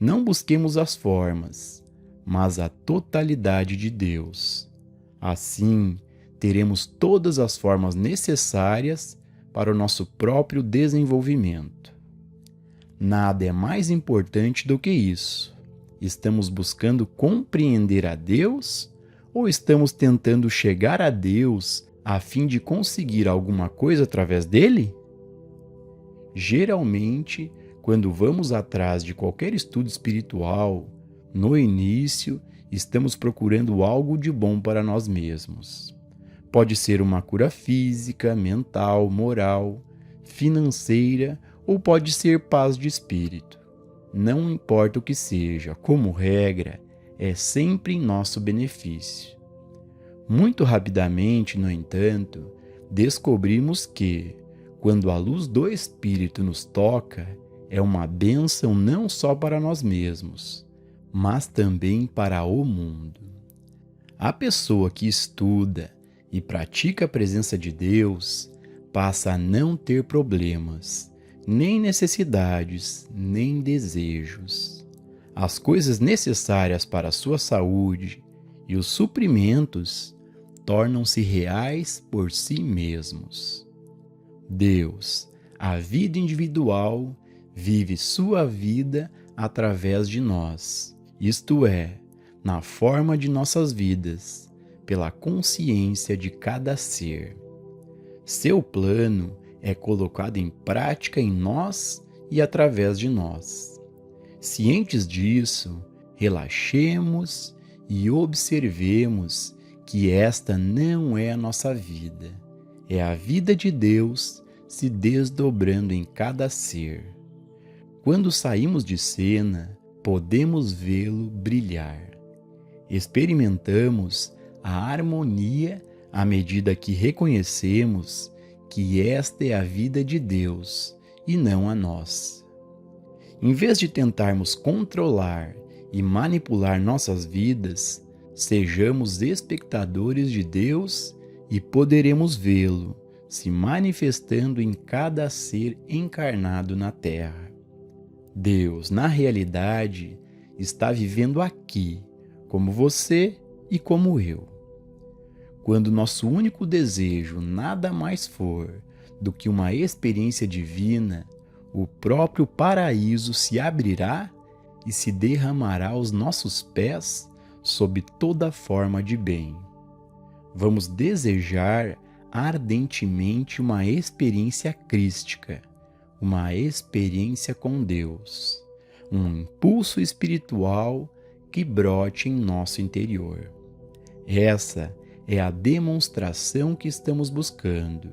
Não busquemos as formas, mas a totalidade de Deus. Assim, teremos todas as formas necessárias para o nosso próprio desenvolvimento. Nada é mais importante do que isso. Estamos buscando compreender a Deus ou estamos tentando chegar a Deus a fim de conseguir alguma coisa através dele? Geralmente, quando vamos atrás de qualquer estudo espiritual, no início, estamos procurando algo de bom para nós mesmos. Pode ser uma cura física, mental, moral, financeira ou pode ser paz de espírito. Não importa o que seja, como regra, é sempre em nosso benefício. Muito rapidamente, no entanto, descobrimos que, quando a luz do Espírito nos toca, é uma bênção não só para nós mesmos, mas também para o mundo. A pessoa que estuda e pratica a presença de Deus passa a não ter problemas, nem necessidades, nem desejos. As coisas necessárias para a sua saúde e os suprimentos tornam-se reais por si mesmos. Deus, a vida individual, vive sua vida através de nós, isto é, na forma de nossas vidas, pela consciência de cada ser. Seu plano é colocado em prática em nós e através de nós. Cientes disso, relaxemos e observemos que esta não é a nossa vida, é a vida de Deus se desdobrando em cada ser. Quando saímos de cena, podemos vê-lo brilhar. Experimentamos a harmonia à medida que reconhecemos que esta é a vida de Deus e não a nossa. Em vez de tentarmos controlar e manipular nossas vidas, sejamos espectadores de Deus e poderemos vê-lo se manifestando em cada ser encarnado na Terra. Deus, na realidade, está vivendo aqui, como você e como eu. Quando nosso único desejo nada mais for do que uma experiência divina, o próprio paraíso se abrirá e se derramará aos nossos pés sob toda forma de bem. Vamos desejar ardentemente uma experiência crística, uma experiência com Deus, um impulso espiritual que brote em nosso interior. Essa é a demonstração que estamos buscando.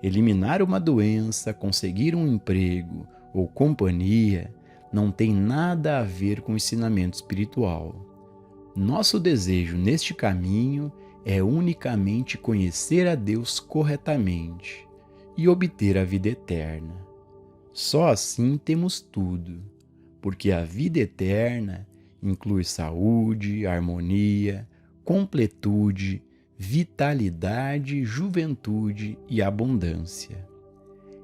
Eliminar uma doença, conseguir um emprego ou companhia não tem nada a ver com ensinamento espiritual. Nosso desejo neste caminho é unicamente conhecer a Deus corretamente e obter a vida eterna. Só assim temos tudo, porque a vida eterna inclui saúde, harmonia, completude, vitalidade, juventude e abundância.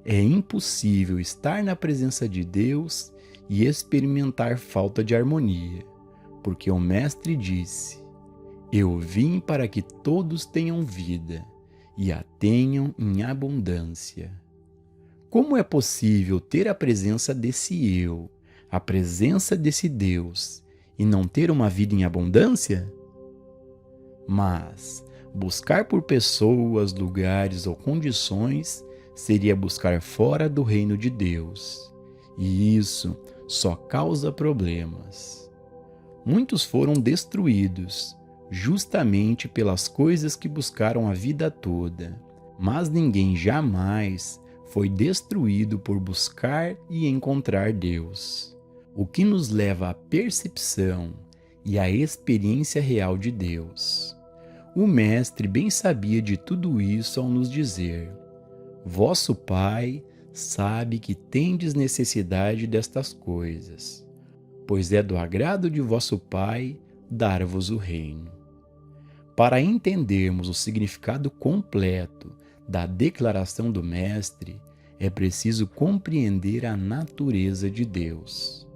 É impossível estar na presença de Deus e experimentar falta de harmonia, porque o Mestre disse: Eu vim para que todos tenham vida e a tenham em abundância. Como é possível ter a presença desse eu, a presença desse Deus, e não ter uma vida em abundância? Mas buscar por pessoas, lugares ou condições seria buscar fora do reino de Deus, e isso só causa problemas. Muitos foram destruídos justamente pelas coisas que buscaram a vida toda, mas ninguém jamais foi destruído por buscar e encontrar Deus, o que nos leva à percepção e à experiência real de Deus. O Mestre bem sabia de tudo isso ao nos dizer: Vosso Pai sabe que tendes necessidade destas coisas, pois é do agrado de vosso Pai dar-vos o reino. Para entendermos o significado completo da declaração do Mestre, é preciso compreender a natureza de Deus.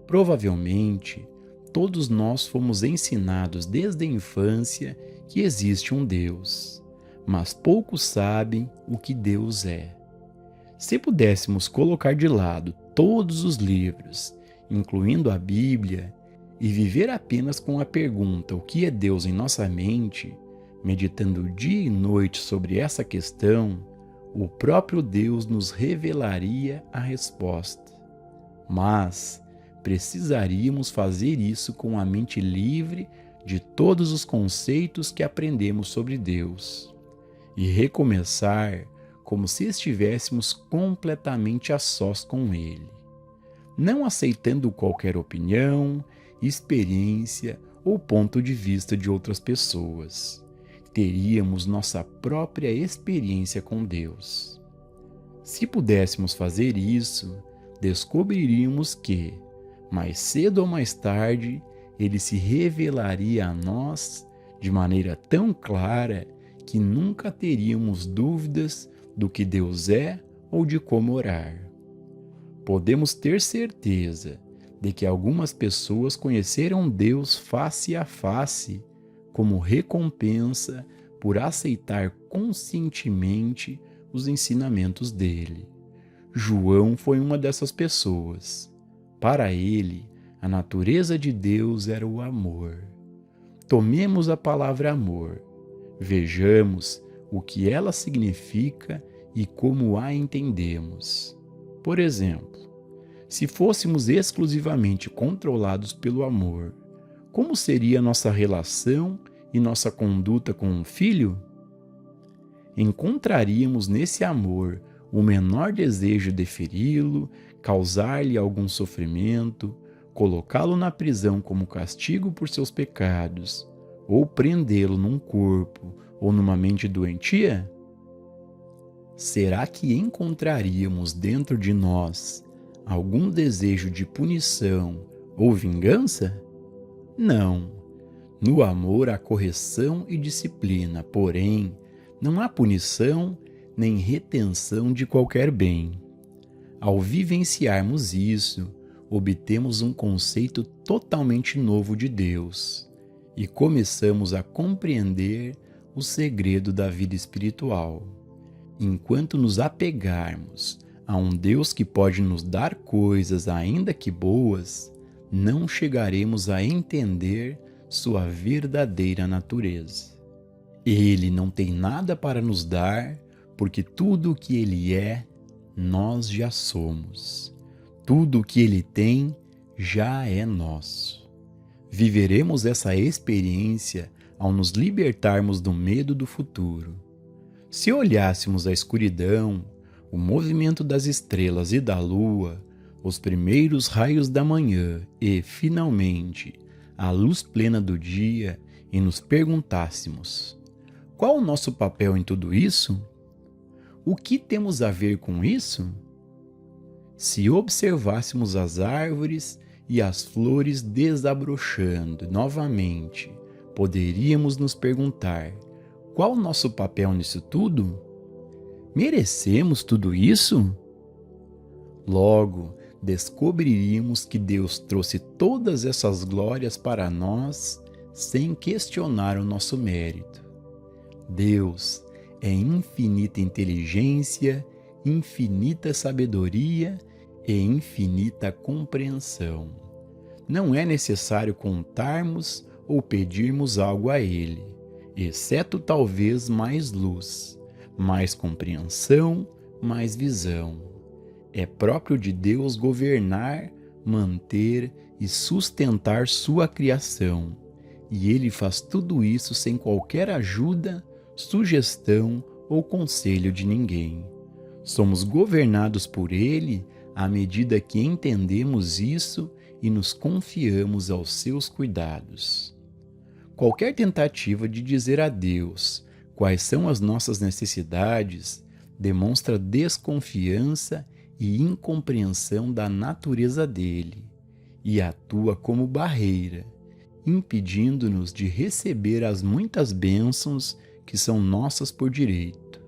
Provavelmente, todos nós fomos ensinados desde a infância que existe um Deus, mas poucos sabem o que Deus é. Se pudéssemos colocar de lado todos os livros, incluindo a Bíblia, e viver apenas com a pergunta: o que é Deus, em nossa mente, meditando dia e noite sobre essa questão, o próprio Deus nos revelaria a resposta. Mas precisaríamos fazer isso com a mente livre de todos os conceitos que aprendemos sobre Deus e recomeçar como se estivéssemos completamente a sós com Ele, não aceitando qualquer opinião, experiência ou ponto de vista de outras pessoas. Teríamos nossa própria experiência com Deus. Se pudéssemos fazer isso, descobriríamos que, mais cedo ou mais tarde, Ele se revelaria a nós de maneira tão clara que nunca teríamos dúvidas do que Deus é ou de como orar. Podemos ter certeza de que algumas pessoas conheceram Deus face a face como recompensa por aceitar conscientemente os ensinamentos dele. João foi uma dessas pessoas. Para ele, a natureza de Deus era o amor. Tomemos a palavra amor. Vejamos o que ela significa e como a entendemos. Por exemplo, se fôssemos exclusivamente controlados pelo amor, como seria nossa relação e nossa conduta com um filho? Encontraríamos nesse amor o menor desejo de feri-lo, causar-lhe algum sofrimento, colocá-lo na prisão como castigo por seus pecados, ou prendê-lo num corpo ou numa mente doentia? Será que encontraríamos dentro de nós algum desejo de punição ou vingança? Não. No amor há correção e disciplina, porém, não há punição nem retenção de qualquer bem. Ao vivenciarmos isso, obtemos um conceito totalmente novo de Deus e começamos a compreender o segredo da vida espiritual. Enquanto nos apegarmos a um Deus que pode nos dar coisas ainda que boas, não chegaremos a entender sua verdadeira natureza. Ele não tem nada para nos dar, porque tudo o que Ele é, nós já somos. Tudo o que Ele tem já é nosso. Viveremos essa experiência ao nos libertarmos do medo do futuro. Se olhássemos a escuridão, o movimento das estrelas e da lua, os primeiros raios da manhã e, finalmente, a luz plena do dia e nos perguntássemos: qual o nosso papel em tudo isso? O que temos a ver com isso? Se observássemos as árvores e as flores desabrochando novamente, poderíamos nos perguntar: qual o nosso papel nisso tudo? Merecemos tudo isso? Logo, descobriríamos que Deus trouxe todas essas glórias para nós sem questionar o nosso mérito. Deus é infinita inteligência, infinita sabedoria e infinita compreensão. Não é necessário contarmos ou pedirmos algo a Ele, exceto talvez mais luz, mais compreensão, mais visão. É próprio de Deus governar, manter e sustentar sua criação, e Ele faz tudo isso sem qualquer ajuda, sugestão ou conselho de ninguém. Somos governados por Ele à medida que entendemos isso e nos confiamos aos seus cuidados. Qualquer tentativa de dizer a Deus quais são as nossas necessidades demonstra desconfiança e incompreensão da natureza dele e atua como barreira, impedindo-nos de receber as muitas bênçãos que são nossas por direito,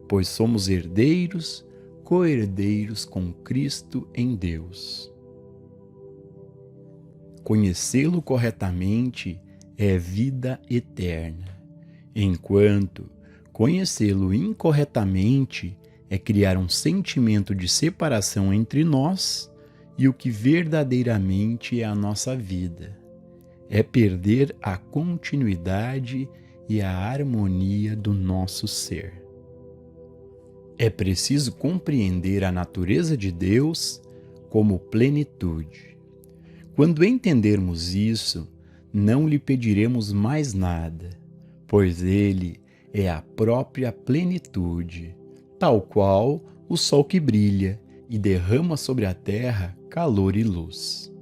pois somos herdeiros, co-herdeiros com Cristo em Deus. conhecê-lo corretamente é vida eterna, enquanto conhecê-lo incorretamente é criar um sentimento de separação entre nós e o que verdadeiramente é a nossa vida. É perder a continuidade e a harmonia do nosso ser. É preciso compreender a natureza de Deus como plenitude. Quando entendermos isso, não lhe pediremos mais nada, pois Ele é a própria plenitude, tal qual o sol que brilha e derrama sobre a terra calor e luz.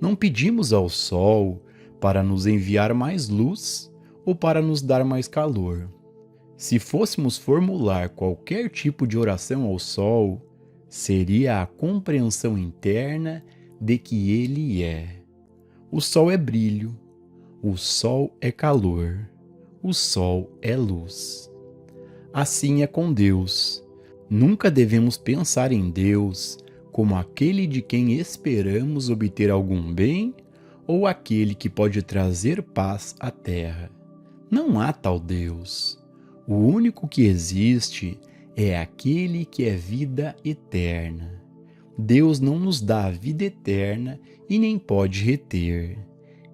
Não pedimos ao sol para nos enviar mais luz ou para nos dar mais calor. Se fôssemos formular qualquer tipo de oração ao sol, seria a compreensão interna de que ele é. O sol é brilho, o sol é calor, o sol é luz. Assim é com Deus. Nunca devemos pensar em Deus como aquele de quem esperamos obter algum bem ou aquele que pode trazer paz à terra. Não há tal Deus. O único que existe é aquele que é vida eterna. Deus não nos dá a vida eterna e nem pode reter.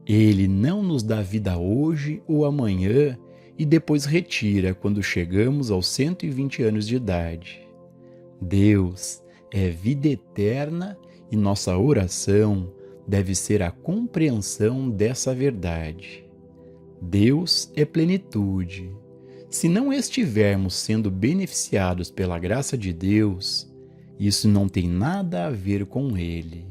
Ele não nos dá vida hoje ou amanhã e depois retira quando chegamos aos 120 anos de idade. Deus é vida eterna e nossa oração deve ser a compreensão dessa verdade. Deus é plenitude. Se não estivermos sendo beneficiados pela graça de Deus, isso não tem nada a ver com Ele,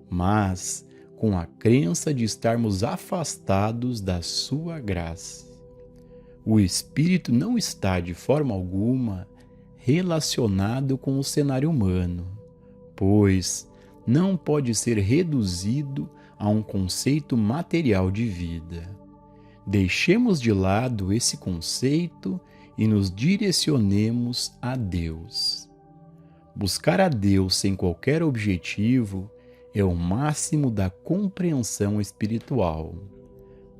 mas com a crença de estarmos afastados da sua graça. O Espírito não está de forma alguma relacionado com o cenário humano, pois não pode ser reduzido a um conceito material de vida. Deixemos de lado esse conceito e nos direcionemos a Deus. Buscar a Deus sem qualquer objetivo é o máximo da compreensão espiritual.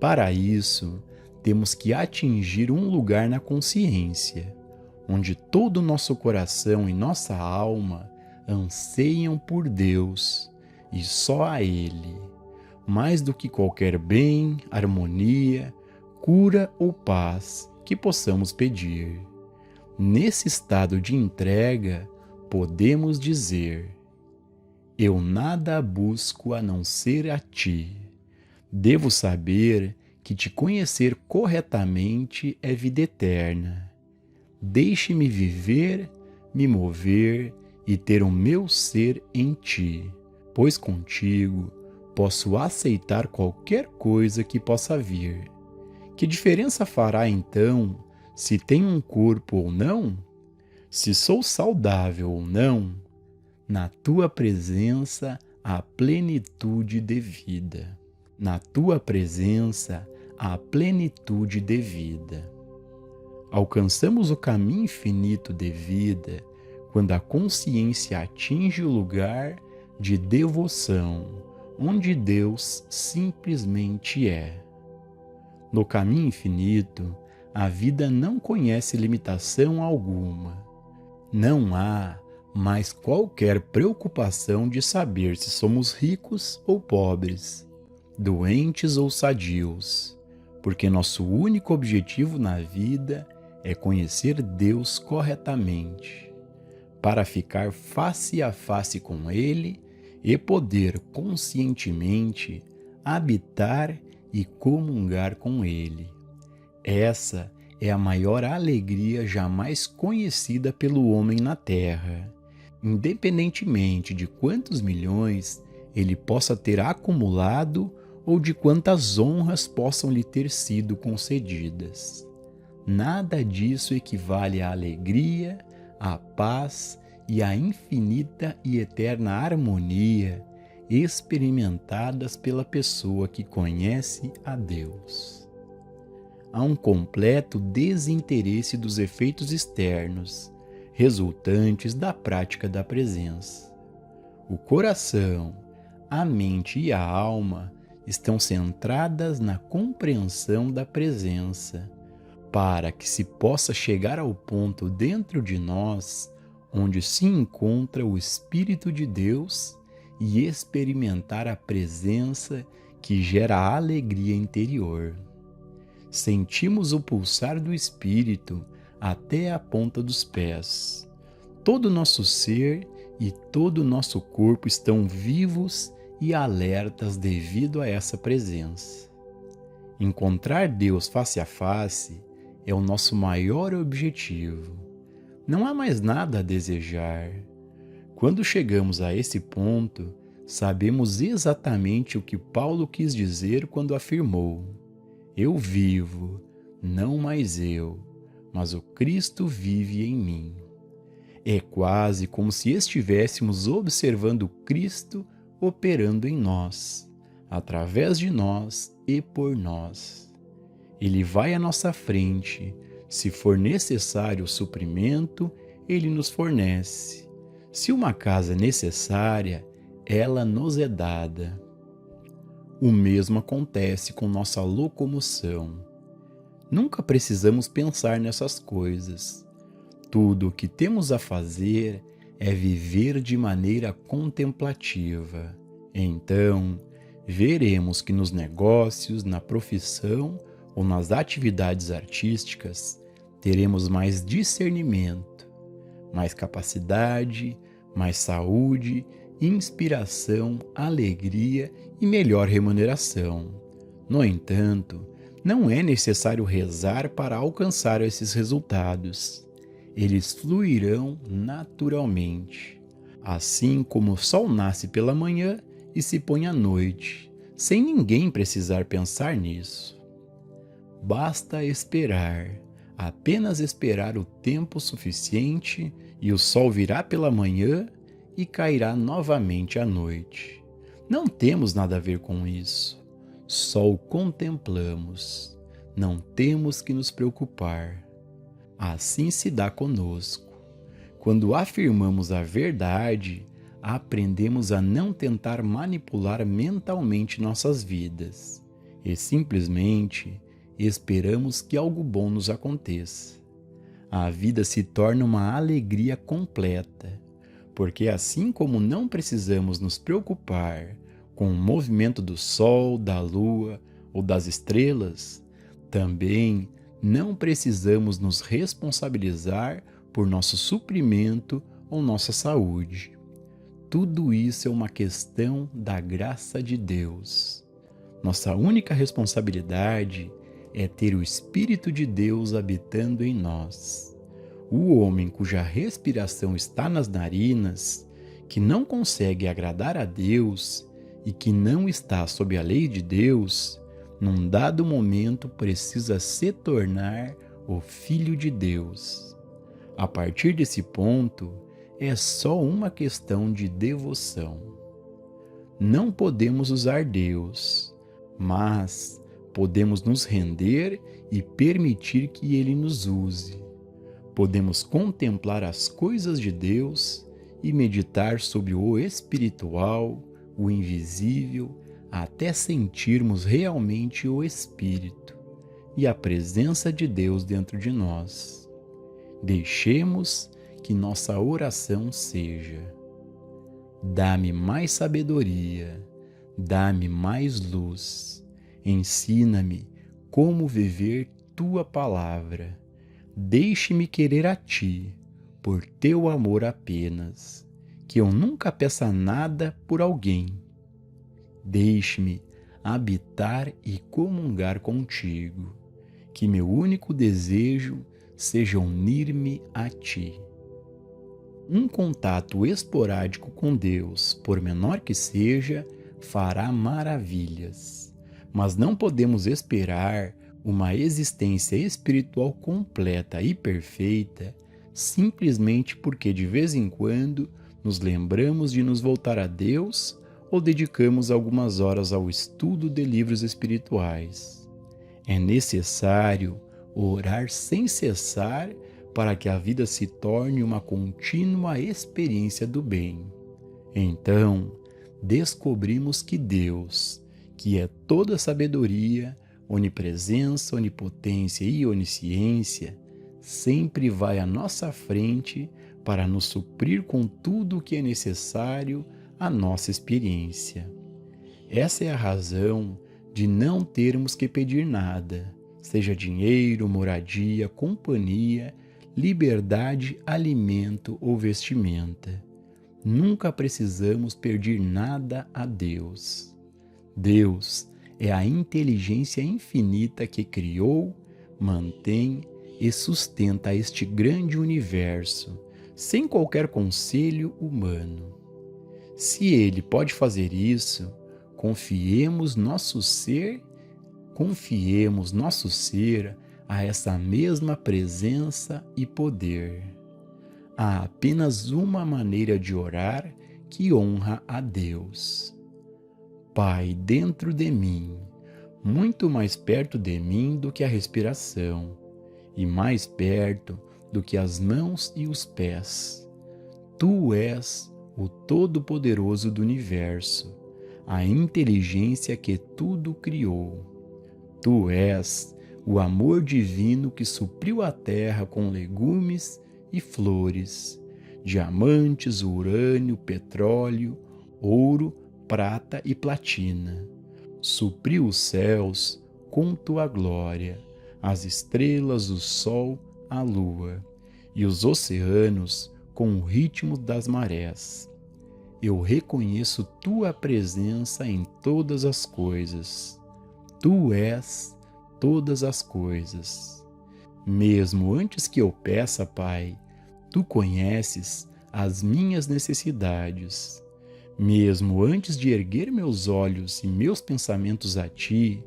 Para isso, temos que atingir um lugar na consciência, onde todo o nosso coração e nossa alma anseiam por Deus e só a Ele, mais do que qualquer bem, harmonia, cura ou paz que possamos pedir. Nesse estado de entrega, podemos dizer: eu nada busco a não ser a Ti. Devo saber que Te conhecer corretamente é vida eterna. Deixe-me viver, me mover e ter o meu ser em Ti, pois contigo posso aceitar qualquer coisa que possa vir. Que diferença fará então se tenho um corpo ou não? Se sou saudável ou não? Na Tua presença há plenitude de vida. Na Tua presença há plenitude de vida. Alcançamos o caminho infinito de vida quando a consciência atinge o lugar de devoção, onde Deus simplesmente é. No caminho infinito, a vida não conhece limitação alguma. Não há mais qualquer preocupação de saber se somos ricos ou pobres, doentes ou sadios, porque nosso único objetivo na vida é conhecer Deus corretamente, para ficar face a face com Ele e poder conscientemente habitar e comungar com Ele. Essa é a maior alegria jamais conhecida pelo homem na Terra, independentemente de quantos milhões ele possa ter acumulado ou de quantas honras possam lhe ter sido concedidas. Nada disso equivale à alegria, à paz e à infinita e eterna harmonia experimentadas pela pessoa que conhece a Deus. Há um completo desinteresse dos efeitos externos, resultantes da prática da presença. O coração, a mente e a alma estão centradas na compreensão da presença, para que se possa chegar ao ponto dentro de nós onde se encontra o Espírito de Deus e experimentar a presença que gera alegria interior. Sentimos o pulsar do Espírito até a ponta dos pés. Todo o nosso ser e todo o nosso corpo estão vivos e alertas devido a essa presença. Encontrar Deus face a face é o nosso maior objetivo. Não há mais nada a desejar. Quando chegamos a esse ponto, sabemos exatamente o que Paulo quis dizer quando afirmou: eu vivo, não mais eu, mas o Cristo vive em mim. É quase como se estivéssemos observando Cristo operando em nós, através de nós e por nós. Ele vai à nossa frente. Se for necessário o suprimento, Ele nos fornece. Se uma casa é necessária, ela nos é dada. O mesmo acontece com nossa locomoção. Nunca precisamos pensar nessas coisas. Tudo o que temos a fazer é viver de maneira contemplativa. Então, veremos que nos negócios, na profissão ou nas atividades artísticas, teremos mais discernimento, mais capacidade, mais saúde, inspiração, alegria e melhor remuneração. No entanto, não é necessário rezar para alcançar esses resultados. Eles fluirão naturalmente, assim como o sol nasce pela manhã e se põe à noite, sem ninguém precisar pensar nisso. Basta esperar, apenas esperar o tempo suficiente e o sol virá pela manhã e cairá novamente à noite. Não temos nada a ver com isso, só o contemplamos. Não temos que nos preocupar. Assim se dá conosco. Quando afirmamos a verdade, aprendemos a não tentar manipular mentalmente nossas vidas e simplesmente esperamos que algo bom nos aconteça. A vida se torna uma alegria completa, porque assim como não precisamos nos preocupar com o movimento do sol, da lua ou das estrelas, também não precisamos nos responsabilizar por nosso suprimento ou nossa saúde. Tudo isso é uma questão da graça de Deus. Nossa única responsabilidade é ter o Espírito de Deus habitando em nós. O homem cuja respiração está nas narinas, que não consegue agradar a Deus e que não está sob a lei de Deus, num dado momento precisa se tornar o Filho de Deus. A partir desse ponto, é só uma questão de devoção. Não podemos usar Deus, mas podemos nos render e permitir que Ele nos use. Podemos contemplar as coisas de Deus e meditar sobre o espiritual, o invisível, até sentirmos realmente o Espírito e a presença de Deus dentro de nós. Deixemos que nossa oração seja: dá-me mais sabedoria, dá-me mais luz, ensina-me como viver tua palavra. Deixe-me querer a ti, por teu amor apenas, que eu nunca peça nada por alguém. Deixe-me habitar e comungar contigo, que meu único desejo seja unir-me a ti. Um contato esporádico com Deus, por menor que seja, fará maravilhas, mas não podemos esperar uma existência espiritual completa e perfeita simplesmente porque de vez em quando nos lembramos de nos voltar a Deus ou dedicamos algumas horas ao estudo de livros espirituais. É necessário orar sem cessar para que a vida se torne uma contínua experiência do bem. Então, descobrimos que Deus, que é toda sabedoria, onipresença, onipotência e onisciência, sempre vai à nossa frente para nos suprir com tudo o que é necessário à nossa experiência. Essa é a razão de não termos que pedir nada, seja dinheiro, moradia, companhia, liberdade, alimento ou vestimenta. Nunca precisamos pedir nada a Deus. Deus é a inteligência infinita que criou, mantém e sustenta este grande universo, sem qualquer conselho humano. Se Ele pode fazer isso, confiemos nosso ser a essa mesma presença e poder. Há apenas uma maneira de orar que honra a Deus. Pai dentro de mim, muito mais perto de mim do que a respiração, e mais perto do que as mãos e os pés. Tu és o Todo-Poderoso do Universo, a inteligência que tudo criou. Tu és o amor divino que supriu a terra com legumes e flores, diamantes, urânio, petróleo, ouro, prata e platina. Supriu os céus com tua glória, as estrelas, o sol, a lua, e os oceanos com o ritmo das marés. Eu reconheço tua presença em todas as coisas. Tu és todas as coisas. Mesmo antes que eu peça, Pai, tu conheces as minhas necessidades. Mesmo antes de erguer meus olhos e meus pensamentos a ti,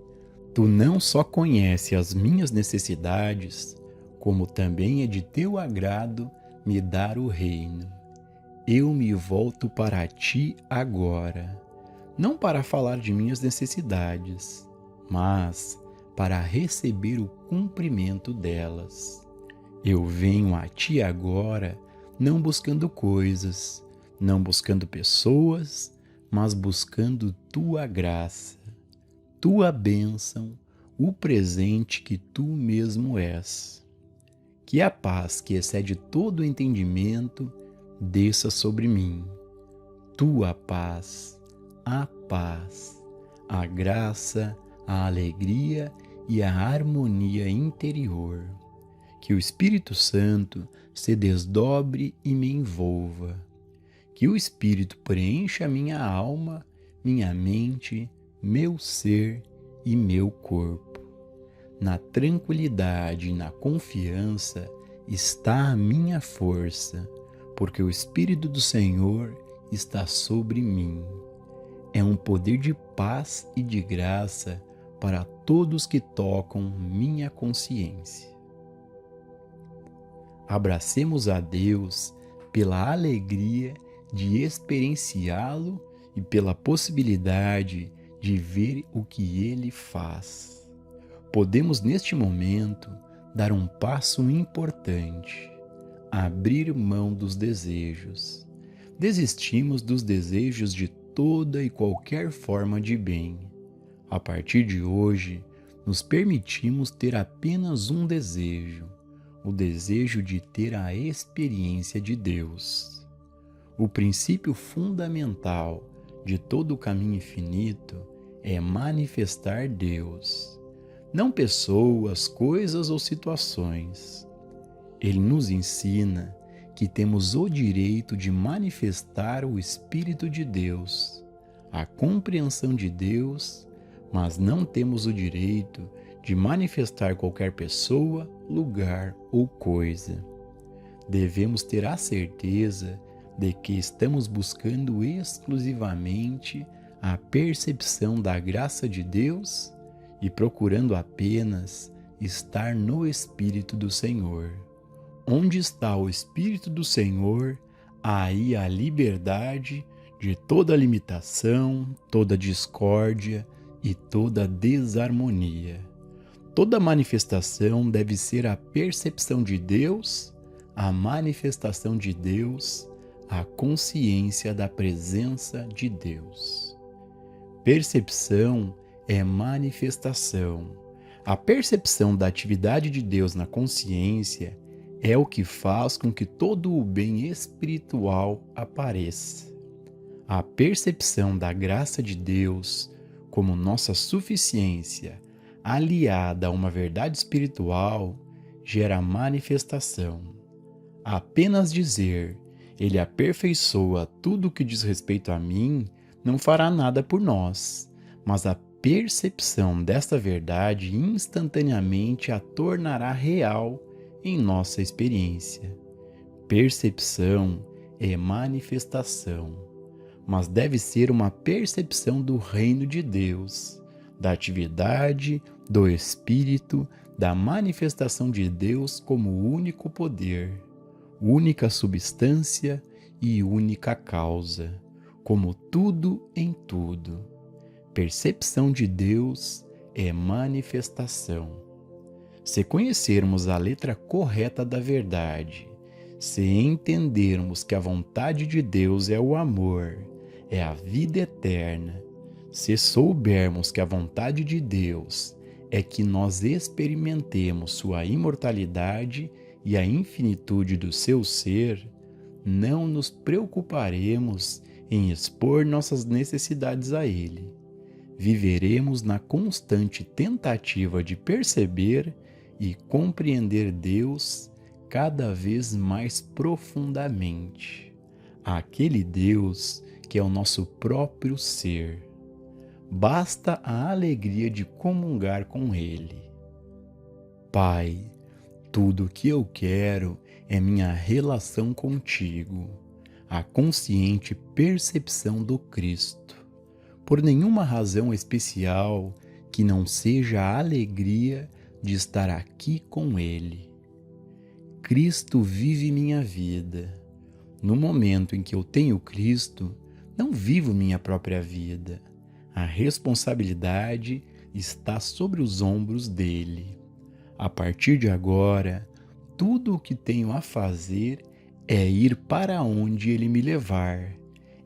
tu não só conheces as minhas necessidades, como também é de teu agrado me dar o reino. Eu me volto para ti agora, não para falar de minhas necessidades, mas para receber o cumprimento delas. Eu venho a ti agora, não buscando coisas, não buscando pessoas, mas buscando tua graça, tua bênção, o presente que tu mesmo és. Que a paz que excede todo o entendimento desça sobre mim. Tua paz, a graça, a alegria e a harmonia interior. Que o Espírito Santo se desdobre e me envolva. Que o Espírito preencha minha alma, minha mente, meu ser e meu corpo. Na tranquilidade e na confiança está a minha força, porque o Espírito do Senhor está sobre mim. É um poder de paz e de graça para todos que tocam minha consciência. Abracemos a Deus pela alegria de experienciá-lo e pela possibilidade de ver o que ele faz. Podemos, neste momento, dar um passo importante: abrir mão dos desejos. Desistimos dos desejos de toda e qualquer forma de bem. A partir de hoje, nos permitimos ter apenas um desejo: o desejo de ter a experiência de Deus. O princípio fundamental de todo o caminho infinito é manifestar Deus, não pessoas, coisas ou situações. Ele nos ensina que temos o direito de manifestar o Espírito de Deus, a compreensão de Deus, mas não temos o direito de manifestar qualquer pessoa, lugar ou coisa. Devemos ter a certeza de que estamos buscando exclusivamente a percepção da graça de Deus e procurando apenas estar no Espírito do Senhor. Onde está o Espírito do Senhor, aí a liberdade de toda limitação, toda discórdia e toda desarmonia. Toda manifestação deve ser a percepção de Deus, a manifestação de Deus, a consciência da presença de Deus. Percepção é manifestação. A percepção da atividade de Deus na consciência é o que faz com que todo o bem espiritual apareça. A percepção da graça de Deus como nossa suficiência, aliada a uma verdade espiritual, gera manifestação. Apenas dizer, Ele aperfeiçoa tudo o que diz respeito a mim, não fará nada por nós, mas a percepção desta verdade instantaneamente a tornará real em nossa experiência. Percepção é manifestação, mas deve ser uma percepção do reino de Deus, da atividade, do Espírito, da manifestação de Deus como único poder, única substância e única causa, como tudo em tudo. Percepção de Deus é manifestação. Se conhecermos a letra correta da verdade, se entendermos que a vontade de Deus é o amor, é a vida eterna, se soubermos que a vontade de Deus é que nós experimentemos sua imortalidade e a infinitude do seu ser, não nos preocuparemos em expor nossas necessidades a Ele. Viveremos na constante tentativa de perceber e compreender Deus cada vez mais profundamente. Aquele Deus que é o nosso próprio ser. Basta a alegria de comungar com Ele. Pai, tudo o que eu quero é minha relação contigo, a consciente percepção do Cristo, por nenhuma razão especial que não seja a alegria de estar aqui com Ele. Cristo vive minha vida. No momento em que eu tenho Cristo, não vivo minha própria vida. A responsabilidade está sobre os ombros dele. A partir de agora, tudo o que tenho a fazer é ir para onde ele me levar,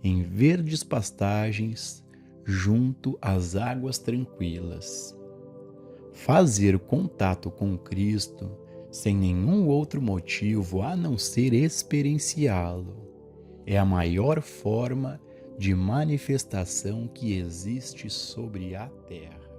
em verdes pastagens, junto às águas tranquilas. Fazer contato com Cristo sem nenhum outro motivo a não ser experienciá-lo é a maior forma de manifestação que existe sobre a terra.